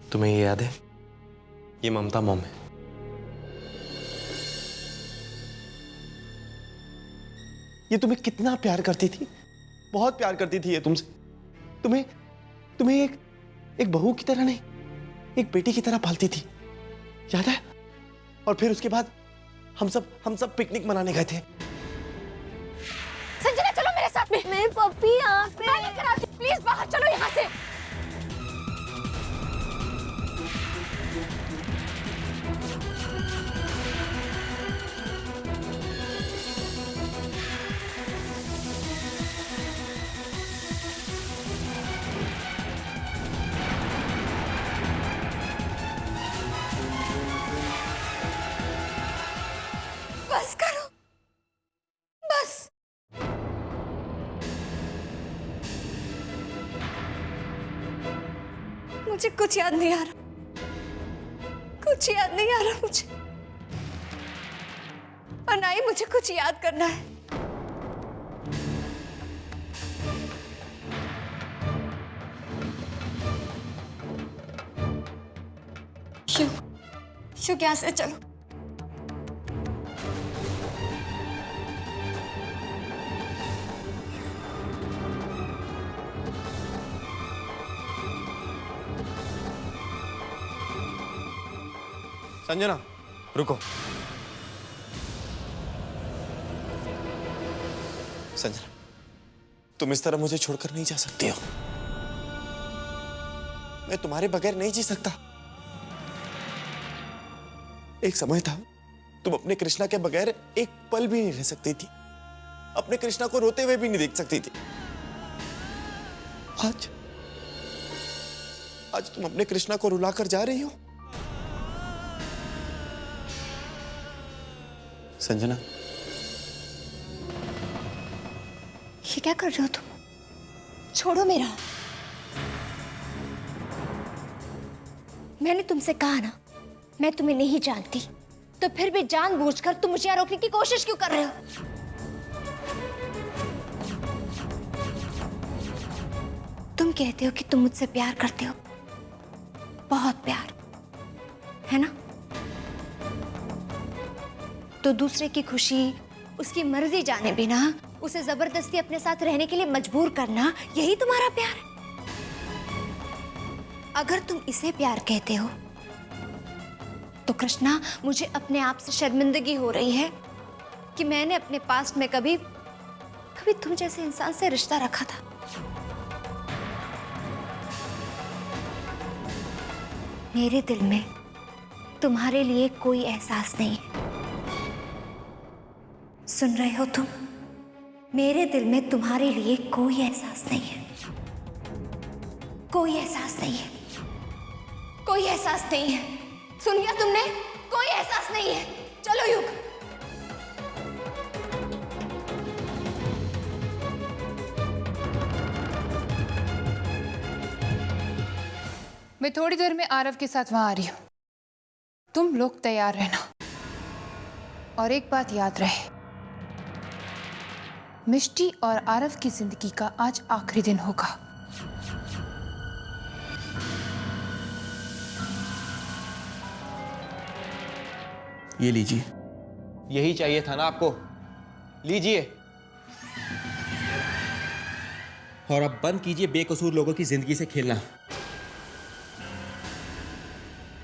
तुम्हें ये याद है? ये ममता मॉम है। ये तुम्हें कितना प्यार करती थी, बहुत प्यार करती थी ये तुमसे। तुम्हें एक बहू की तरह नहीं, एक बेटी की तरह पालती थी, याद है? और फिर उसके बाद हम सब पिकनिक मनाने गए थे। संजना चलो मेरे साथ में। मेरी पप्पी यहाँ पे। मैं लेकर आती हूँ, प्लीज बाहर चलो यहाँ से। बस करो, बस। मुझे कुछ याद नहीं आ रहा, कुछ याद नहीं आ रहा मुझे, और ना ही मुझे कुछ याद करना है। शुक यहाँ से चलो। संजना रुको। संजना, तुम इस तरह मुझे छोड़कर नहीं जा सकती हो। मैं तुम्हारे बगैर नहीं जी सकता। एक समय था तुम अपने कृष्णा के बगैर एक पल भी नहीं रह सकती थी, अपने कृष्णा को रोते हुए भी नहीं देख सकती थी। आज तुम अपने कृष्णा को रुलाकर जा रही हो। संजना, ये क्या कर रहे हो तुम? छोड़ो मेरा। मैंने तुमसे कहा ना, मैं तुम्हें नहीं जानती, तो फिर भी जानबूझकर तुम मुझे यहाँ रोकने की कोशिश क्यों कर रहे हो? तुम कहते हो कि तुम मुझसे प्यार करते हो, बहुत प्यार, है ना? तो दूसरे की खुशी, उसकी मर्जी जाने बिना उसे जबरदस्ती अपने साथ रहने के लिए मजबूर करना, यही तुम्हारा प्यार है? अगर तुम इसे प्यार कहते हो तो कृष्णा, मुझे अपने आप से शर्मिंदगी हो रही है कि मैंने अपने पास्ट में कभी तुम जैसे इंसान से रिश्ता रखा था। मेरे दिल में तुम्हारे लिए कोई एहसास नहीं है। सुन रहे हो तुम? मेरे दिल में तुम्हारे लिए कोई एहसास नहीं है, कोई एहसास नहीं है, कोई एहसास नहीं है। सुन लिया तुमने? कोई एहसास नहीं है। चलो युग। मैं थोड़ी देर में आरव के साथ वहां आ रही हूं, तुम लोग तैयार रहना। और एक बात याद रहे, मिष्टी और आरव की जिंदगी का आज आखिरी दिन होगा। ये लीजिए। यही चाहिए था ना आपको, लीजिए। और अब बंद कीजिए बेकसूर लोगों की जिंदगी से खेलना,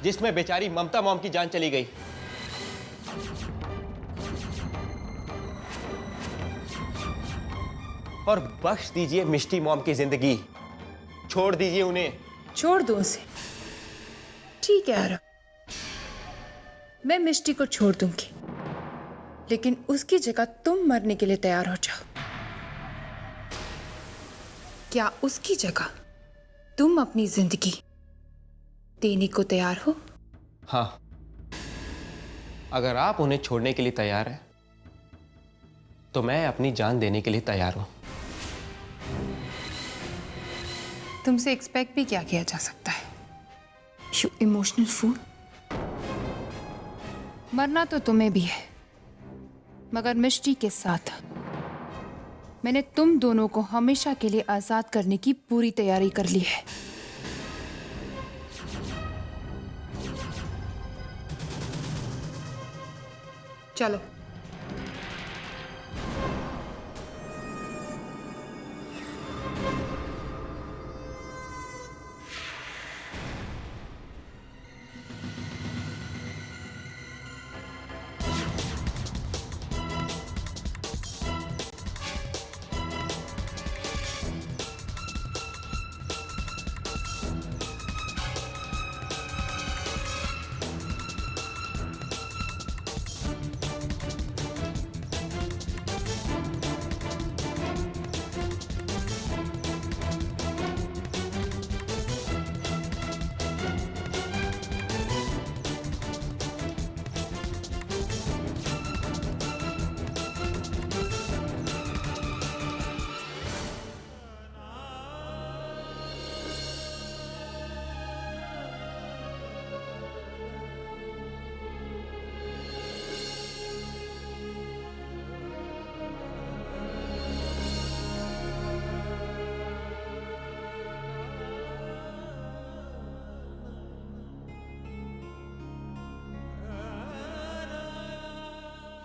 जिसमें बेचारी ममता मॉम की जान चली गई। और बख्श दीजिए मिष्टी मॉम की जिंदगी, छोड़ दीजिए उन्हें। छोड़ दो उसे, ठीक है आरव, मैं मिष्टी को छोड़ दूंगी, लेकिन उसकी जगह तुम मरने के लिए तैयार हो जाओ। क्या उसकी जगह तुम अपनी जिंदगी देने को तैयार हो? हाँ, अगर आप उन्हें छोड़ने के लिए तैयार हैं, तो मैं अपनी जान देने के लिए तैयार हूं। तुमसे एक्सपेक्ट भी क्या किया जा सकता है, यू इमोशनल फूल। मरना तो तुम्हें भी है, मगर मिष्टी के साथ मैंने तुम दोनों को हमेशा के लिए आजाद करने की पूरी तैयारी कर ली है। चलो।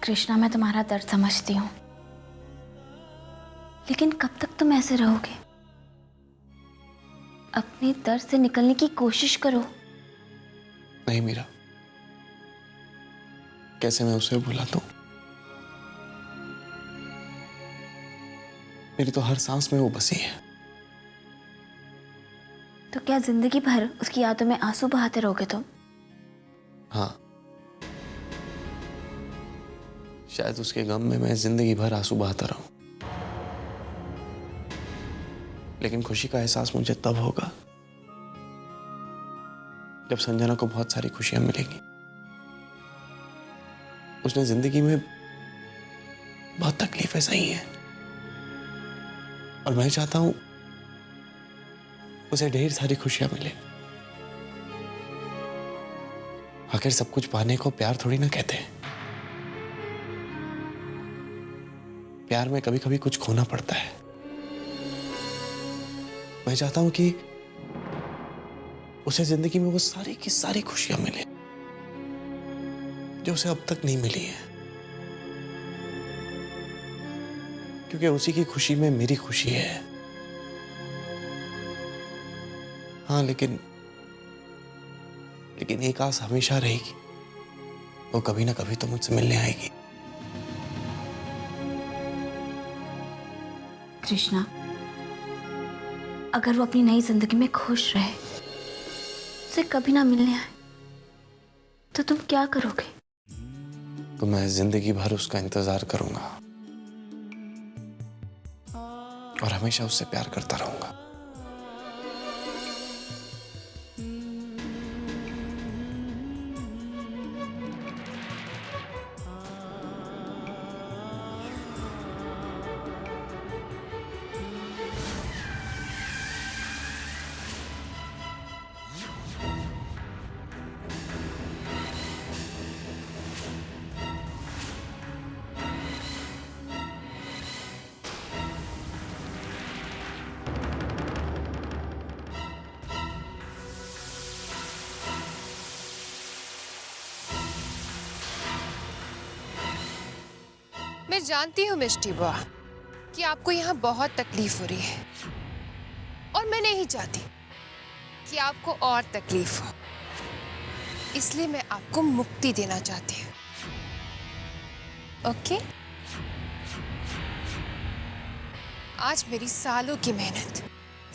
कृष्णा, मैं तुम्हारा दर्द समझती हूँ, लेकिन कब तक तुम ऐसे रहोगे? अपने दर्द से निकलने की कोशिश करो। नहीं मीरा, कैसे मैं उसे भुला दूं? मेरी तो हर सांस में वो बसी है। तो क्या जिंदगी भर उसकी यादों में आंसू बहाते रहोगे तुम? हाँ, शायद उसके गम में मैं जिंदगी भर आंसू बहाता रहूं, लेकिन खुशी का एहसास मुझे तब होगा जब संजना को बहुत सारी खुशियां मिलेंगी। उसने जिंदगी में बहुत तकलीफें सही हैं और मैं चाहता हूं उसे ढेर सारी खुशियां मिले। आखिर सब कुछ पाने को प्यार थोड़ी ना कहते हैं। प्यार में कभी कभी कुछ खोना पड़ता है। मैं चाहता हूं कि उसे जिंदगी में वो सारी की सारी खुशियां मिले जो उसे अब तक नहीं मिली है, क्योंकि उसी की खुशी में मेरी खुशी है। हाँ, लेकिन एक आस हमेशा रहेगी, वो कभी ना कभी तो मुझसे मिलने आएगी। कृष्णा, अगर वो अपनी नई जिंदगी में खुश रहे, उसे कभी ना मिलने आए, तो तुम क्या करोगे? तो मैं जिंदगी भर उसका इंतजार करूंगा और हमेशा उससे प्यार करता रहूंगा। मैं जानती हूँ मिष्टी बुआ कि आपको यहाँ बहुत तकलीफ हो रही है और मैं नहीं चाहती कि आपको और तकलीफ हो, इसलिए मैं आपको मुक्ति देना चाहती हूँ। ओके? आज मेरी सालों की मेहनत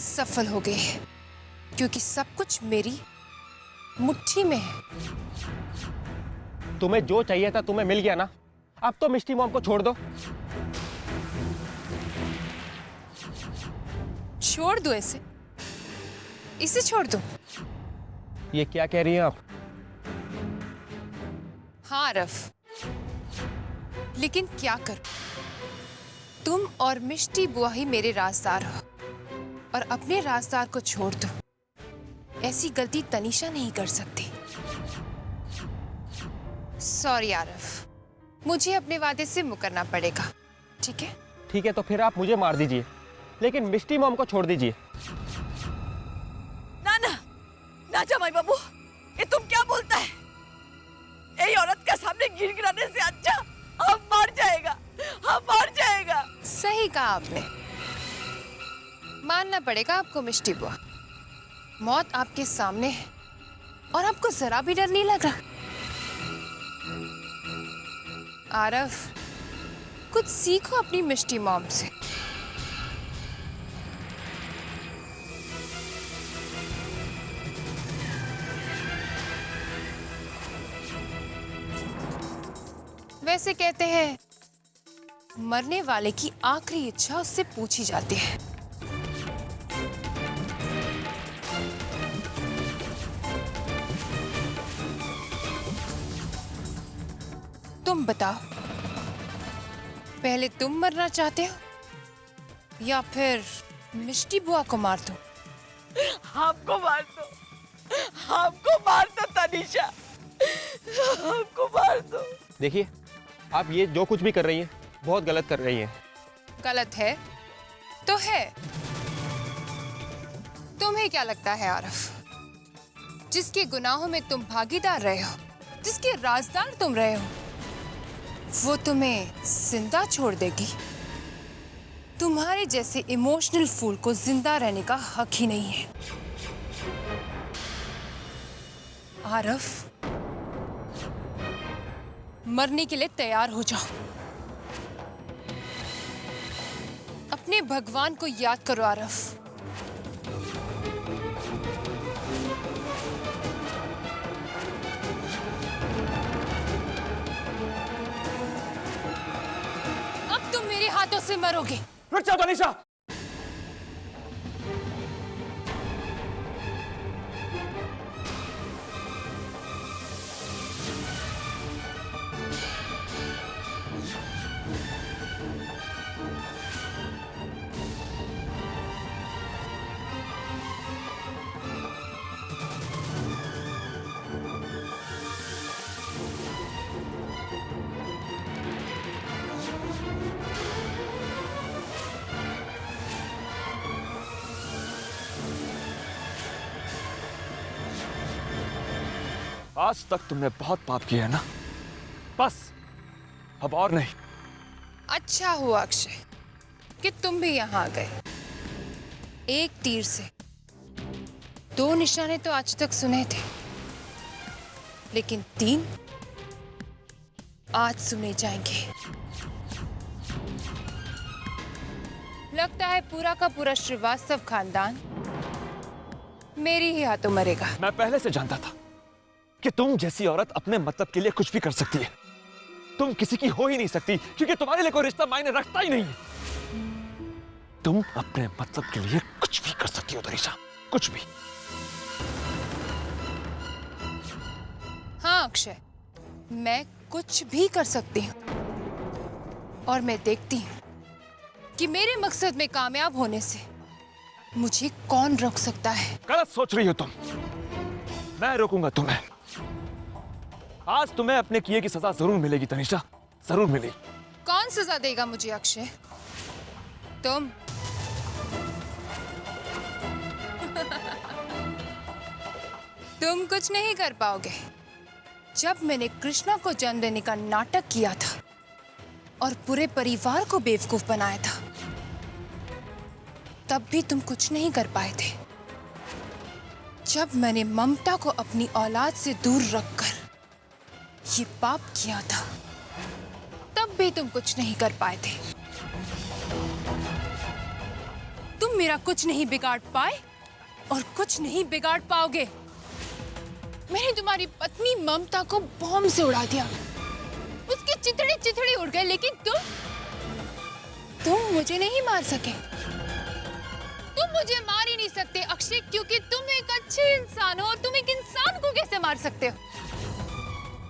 सफल हो गई है, क्योंकि सब कुछ मेरी मुट्ठी में है। तुम्हें जो चाहिए था तुम्हें मिल गया ना, अब तो मिष्टी मॉम को छोड़ दो। छोड़ दो इसे छोड़ दो? ये क्या कह रही हैं आप? हाँ रफ, लेकिन क्या करूं? तुम और मिष्टी बुआ ही मेरे राजदार हो, और अपने राजदार को छोड़ दो, ऐसी गलती तनीषा नहीं कर सकती। सॉरी आरफ, मुझे अपने वादे से मुकरना पड़ेगा। ठीक है? ठीक है, तो फिर आप मुझे मार दीजिए, लेकिन मिष्टी मॉम को छोड़ दीजिए। ना ना ना जमाई बाबू, ये तुम क्या बोलता है? यही औरत के सामने गिड़गिड़ाने से अच्छा सही कहा आपने। मानना पड़ेगा आपको मिष्टी बुआ, मौत आपके सामने है और आपको जरा भी डर नहीं लग रहा। आरव, कुछ सीखो अपनी मिष्टी मॉम से। वैसे कहते हैं मरने वाले की आखिरी इच्छा उससे पूछी जाती है। तुम बताओ, पहले तुम मरना चाहते हो या फिर मिष्टी बुआ को मार दो? हमको मार दो, हमको मार दो तनीषा, हमको मार दो। देखिए, आप ये जो कुछ भी कर रही हैं बहुत गलत कर रही हैं। गलत है तो है। तुम्हें क्या लगता है आरफ, जिसके गुनाहों में तुम भागीदार रहे हो, जिसके राजदार तुम रहे हो, वो तुम्हें जिंदा छोड़ देगी? तुम्हारे जैसे इमोशनल फूल को जिंदा रहने का हक ही नहीं है। आरफ, मरने के लिए तैयार हो जाओ। अपने भगवान को याद करो आरफ। अब तुम मेरे हाथों से मरोगे। रुक जाओ तनीषा। आज तक तुमने बहुत पाप किया है ना, बस अब और नहीं। अच्छा हुआ अक्षय कि तुम भी यहाँ आ गए। एक तीर से दो निशाने तो आज तक सुने थे, लेकिन 3 आज सुने जाएंगे। लगता है पूरा का पूरा श्रीवास्तव खानदान मेरी ही हाथों मरेगा। मैं पहले से जानता था कि तुम जैसी औरत अपने मतलब के लिए कुछ भी कर सकती है। तुम किसी की हो ही नहीं सकती क्योंकि तुम्हारे लिए कोई रिश्ता मायने रखता ही नहीं है। तुम अपने मतलब के लिए कुछ भी कर सकती हो तनीषा, कुछ भी। हाँ अक्षय, मैं कुछ भी कर सकती हूँ और मैं देखती हूँ कि मेरे मकसद में कामयाब होने से मुझे कौन रोक सकता है। गलत सोच रही हो तुम। मैं रोकूंगा तुम्हें। आज तुम्हें अपने किए की सजा जरूर मिलेगी तनीषा, जरूर मिलेगी। कौन सजा देगा मुझे अक्षय? तुम। तुम कुछ नहीं कर पाओगे। जब मैंने कृष्णा को जन्म देने का नाटक किया था और पूरे परिवार को बेवकूफ बनाया था, तब भी तुम कुछ नहीं कर पाए थे। जब मैंने ममता को अपनी औलाद से दूर रखकर ये पाप किया था, तब भी तुम कुछ नहीं कर पाए थे। तुम मेरा कुछ नहीं बिगाड़ पाए और कुछ नहीं बिगाड़ पाओगे। मैंने तुम्हारी पत्नी ममता को बॉम्ब से उड़ा दिया, उसकी चिथड़ी चिथड़ी उड़ गए, लेकिन तुम मुझे नहीं मार सके। तुम मुझे मार ही नहीं सकते अक्षय, क्योंकि तुम एक अच्छे इंसान हो और तुम एक इंसान को कैसे मार सकते हो?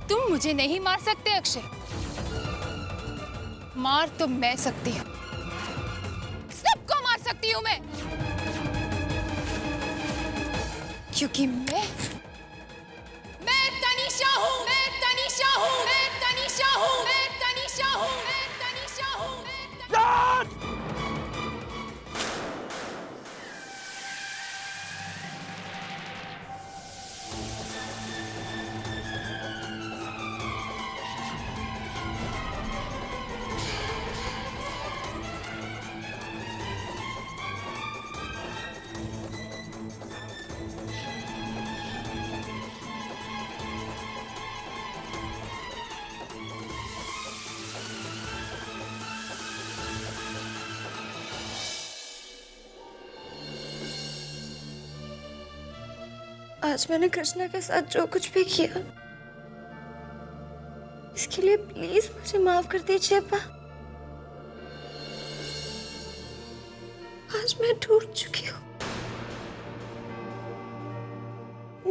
तुम मुझे नहीं मार सकते अक्षय। मार तो मैं सकती हूँ, सबको मार सकती हूँ मैं, क्योंकि मैं तनीषा हूँ, मैं तनीषा हूँ, मैं तनीषा हूँ, मैं तनीषा हूँ, मैं तनीषा हूँ। आज मैंने कृष्णा के साथ जो कुछ भी किया, इसके लिए प्लीज मुझे माफ कर दीजिए अब्बा। आज मैं टूट चुकी हूँ।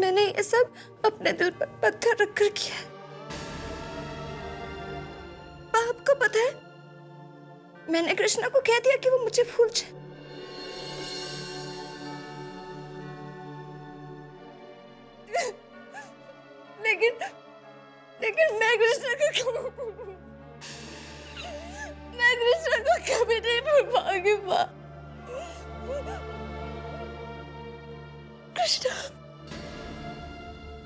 मैंने ये सब अपने दिल पर पत्थर रखकर किया है। आपको पता है, मैंने कृष्णा को कह दिया कि वो मुझे भूल जाए। लेकिन मैं कृष्णा को कभी नहीं भूल पाऊंगी माँ। कृष्णा।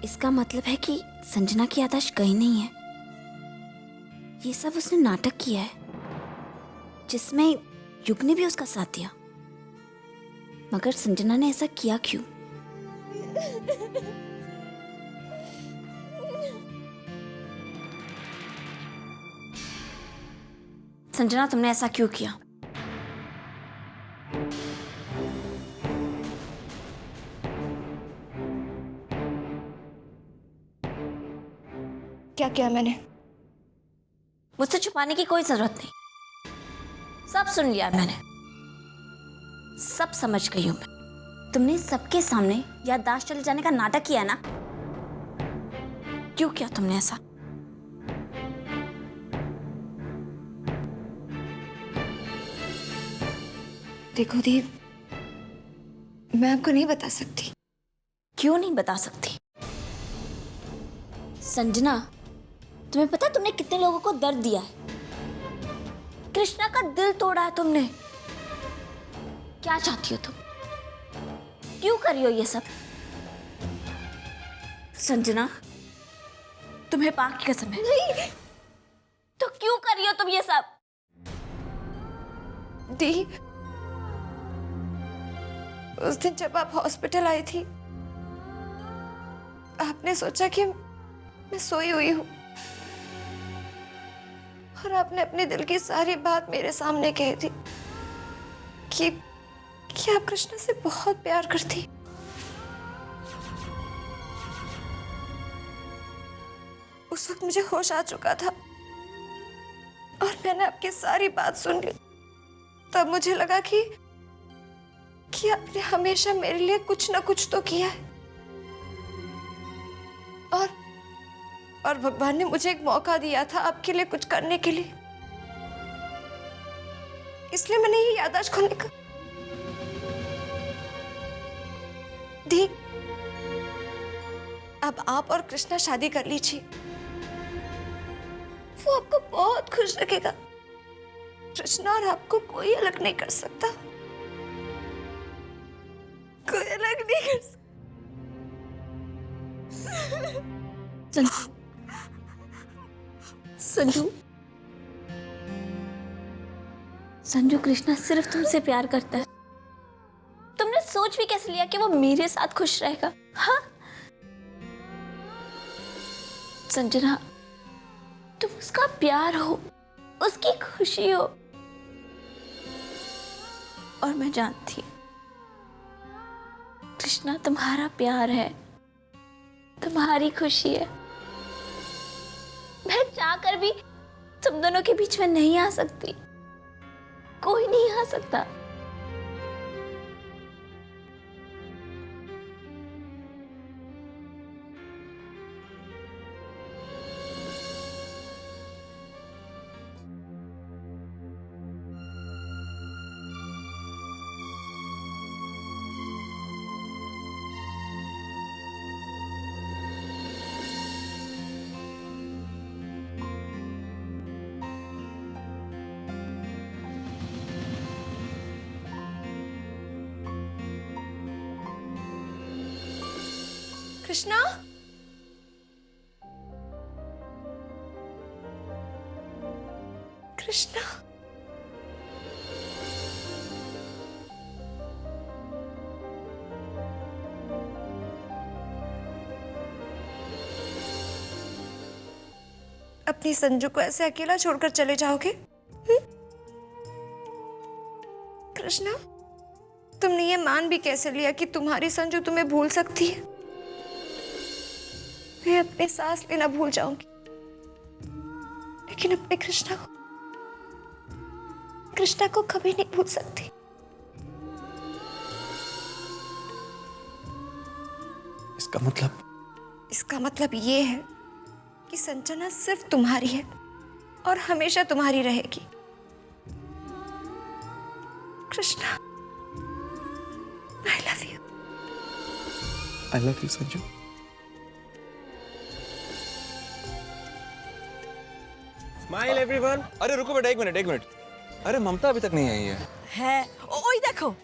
इसका मतलब है कि संजना की याददाश्त कहीं नहीं है। ये सब उसने नाटक किया है जिसमें युग ने भी उसका साथ दिया। मगर संजना ने ऐसा किया क्यों? संजना, तुमने ऐसा क्यों किया? क्या किया मैंने? मुझसे छुपाने की कोई जरूरत नहीं। सब सुन लिया मैंने, सब समझ गई हूं मैं। तुमने सबके सामने याददाश्त चले जाने का नाटक किया ना? क्यों किया तुमने ऐसा? देखो दी, मैं आपको नहीं बता सकती। क्यों नहीं बता सकती? संजना, तुम्हें पता है तुमने कितने लोगों को दर्द दिया है? कृष्णा का दिल तोड़ा है तुमने। क्या चाहती हो तुम? क्यों कर रही हो ये सब? संजना, तुम्हें पाक की कसम है। नहीं। तो क्यों कर रही हो तुम ये सब? दी, उस दिन जब आप हॉस्पिटल आई थी, आपने सोचा कि मैं सोई हुई हूं और आपने अपने दिल की सारी बात मेरे सामने कह दी कि आप कृष्णा से बहुत प्यार करती। उस वक्त मुझे होश आ चुका था और मैंने आपकी सारी बात सुन ली। तब मुझे लगा कि आपने हमेशा मेरे लिए कुछ ना कुछ तो किया है और भगवान ने मुझे एक मौका दिया था आपके लिए कुछ करने के लिए। इसलिए मैंने ये याददाश्त खोने का। दी, अब आप और कृष्णा शादी कर लीजिए, वो आपको बहुत खुश रखेगा। कृष्णा और आपको कोई अलग नहीं कर सकता, कोई अलग नहीं कर सकता। संजू, कृष्णा सिर्फ तुमसे प्यार करता है। तुमने सोच भी कैसे लिया कि वो मेरे साथ खुश रहेगा? हाँ संजना, तुम उसका प्यार हो, उसकी खुशी हो। और मैं जानती हूँ कृष्णा तुम्हारा प्यार है, तुम्हारी खुशी है। मैं चाहकर भी तुम दोनों के बीच में नहीं आ सकती, कोई नहीं आ सकता। कृष्णा, कृष्णा, अपनी संजू को ऐसे अकेला छोड़कर चले जाओगे? कृष्णा, तुमने ये मान भी कैसे लिया कि तुम्हारी संजू तुम्हें भूल सकती है? मैं अपने सांस लेना भूल जाऊंगी, लेकिन अपने कृष्णा को कभी नहीं भूल सकती। इसका मतलब ये है कि संजना सिर्फ तुम्हारी है और हमेशा तुम्हारी रहेगी। Krishna, I love you. I love you, Sanju. Smile everyone. अरे रुको बेटा, एक मिनट। अरे ममता अभी तक नहीं आई है। है ओए देखो,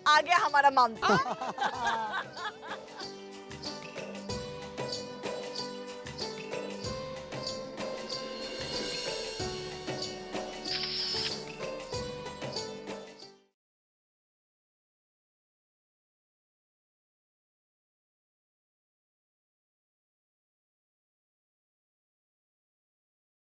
आ गया हमारा मामता।